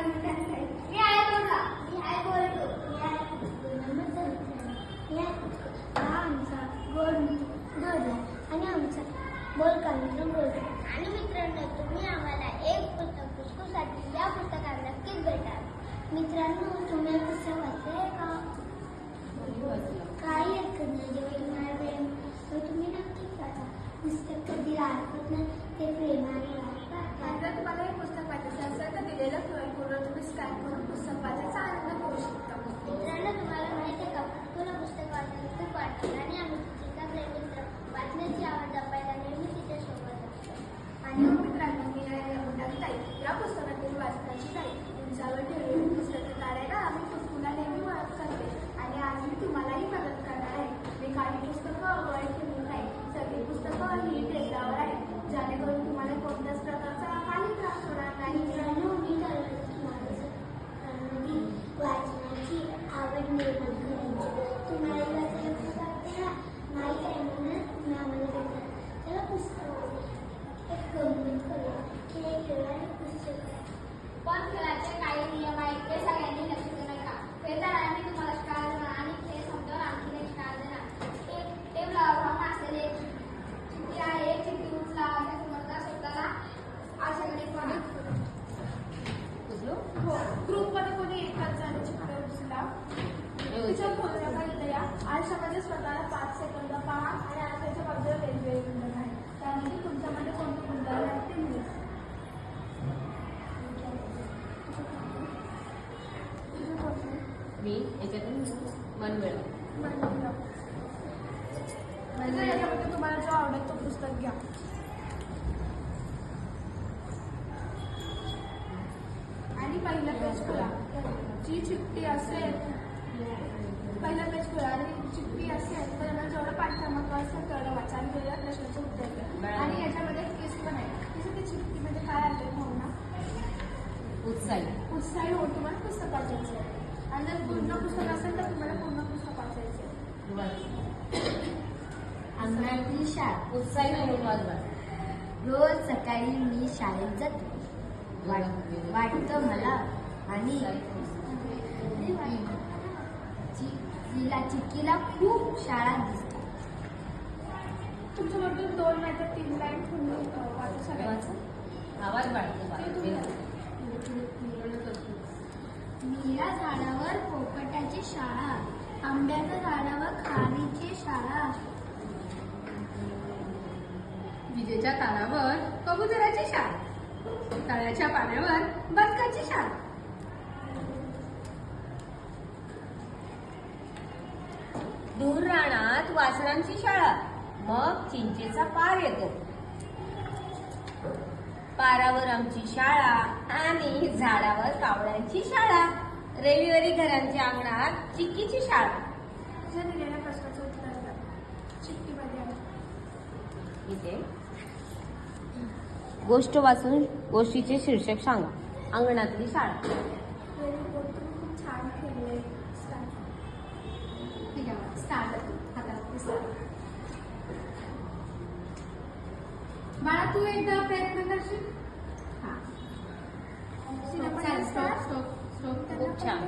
मी आहे बोलला. मी आहे बोलतो. मी आहे नमस्कार मित्रांनो. मी आहे हा आमचा गोड दोडला आणि आमचा बोलका मित्र बोलतो. आणि मित्रांनो तुम्ही आम्हाला एक पुस्तक पुस्तकासाठी या पुस्तकाला नक्कीच भेटा. मित्रांनो तुम्ही पुस्तक वाचले का? काही हरकत नाही. जेव्हा तुम्हाला वेळ तर तुम्ही नक्कीच वाचा. पुस्तक कधी राहत नाही ते प्रेमाने वाचा. जर तुम्हाला हे पुस्तक वाचायचं असेल तर दिलेलं QR कोडवर तुम्ही स्कॅन करून पुस्तक वाचायचा आनंद घेऊ शकता. मित्रांनो तुम्हाला माहिती आहे का तुला पुस्तक वाचायला खूप वाटतं आणि आम्ही तिचा मित्र वाचण्याची आवड जपायला नेहमी तिच्या सोबत असतो. आणि मित्रांनो मी ताई या पुस्तकातील वाचनाची ताई तुमच्यावर ठेवलेली पुस्तकं काढायला आम्ही तुला नेहमी मदत करते आणि आज मी तुम्हालाही मदत करणार आहे. मी काही पुस्तकं अवॉइड केली नाही. सगळी पुस्तकं ही टेबलावर आहेत जेणेकरून तुम्हाला कोणत्याच प्रकारचा काही त्रास होणार नाही. मित्रांनो मी ठरवलं की माझी वाचनाची आवड निर्माण करायची. तुम्हाला वाचायला खूप आवडते ना? नाही आहे म्हणून तुम्ही आम्हाला भेटला. त्याला पुस्तक एक गंमत करूया. खेळ खेळूया आणि पुस्तक पण खेळाचे काही नियम आहेत ते सगळ्यांनी लक्ष देणार का? खेळताना मी तुम्हाला स्टार देणार आणि खेळ संपल्यावर आणखी एक स्टार देणार. टेबलावर असलेले चिठ्ठी आहे. चिठ्ठी उचला त्या समोरचा शब्दाला आशाकडे पहा. हो ग्रुपमध्ये कोणी एकाच जण चिठ्ठी उचला तिच्या फोनच्या या आयुष्यामध्ये स्वतःला 5 सेकंद पहा आणि आयुष्याच्या बाजूला वेगवेगळे गुंडण आहे. त्यामध्ये तुमच्यामध्ये कोणते गुंडण आहे ते मिळेल. मी याच्यातून मन मिळव. म्हणजे याच्यामध्ये तुम्हाला जो आवडेल तो पुस्तक घ्या. आणि पहिलं पेज खोला. जी चिठ्ठी असेल पहिलं पेज खोला आणि चिठ्ठी असेल तर मला जेवढं पाठ्यक्रमात असेल तेवढं वाचा आणि वेगळ्या प्रश्नाचं उत्तर द्या. आणि याच्यामध्ये केस पण आहे. तसं ते चिठ्ठीमध्ये काय आले हो ना उत्साही हो तुम्हाला पुस्तक वाचायचं आहे. आणि जर पूर्ण पुस्तक असेल तर तुम्हाला पूर्ण पुस्तक वाचायचं आहे. अंगणातली शाळा उत्साही म्हणून वाजवा. रोज सकाळी मी शाळेत जातो. वाटतं मला आणि चिक्कीला खूप शाळा दिसतात. तुमच्याबरोबर 2 नाही तर 3 लाईन तुम्ही वाचू सगळ्यांचं. आवाज वाढतो. मीरा झाडावर पोपटाची शाळा, आंब्याच्या झाडावर खारीची शाळा, विजेच्या तारावर कबुतराची शाळा, तळ्याच्या पाण्यावर बदकाची शाळा. दूर रानात वासरांची शाळा, मग चिंचेचा पार येतो. पारावर आमची शाळा आणि झाडावर कावळ्यांची शाळा. रविवारी घरांच्या अंगणात चिक्कीची शाळा. जर दिलेल्या प्रश्नाचं उत्तर द्या. चिठ्ठीमध्ये आहे. इथे गोष्ट वाचून गोष्टीचे शीर्षक सांगा. अंगणातली शाळा. खूप छान खेळले. ठीक आहे स्टार्ट हाताला. बाळा तू एकदा प्रयत्न करशील. खूप छान.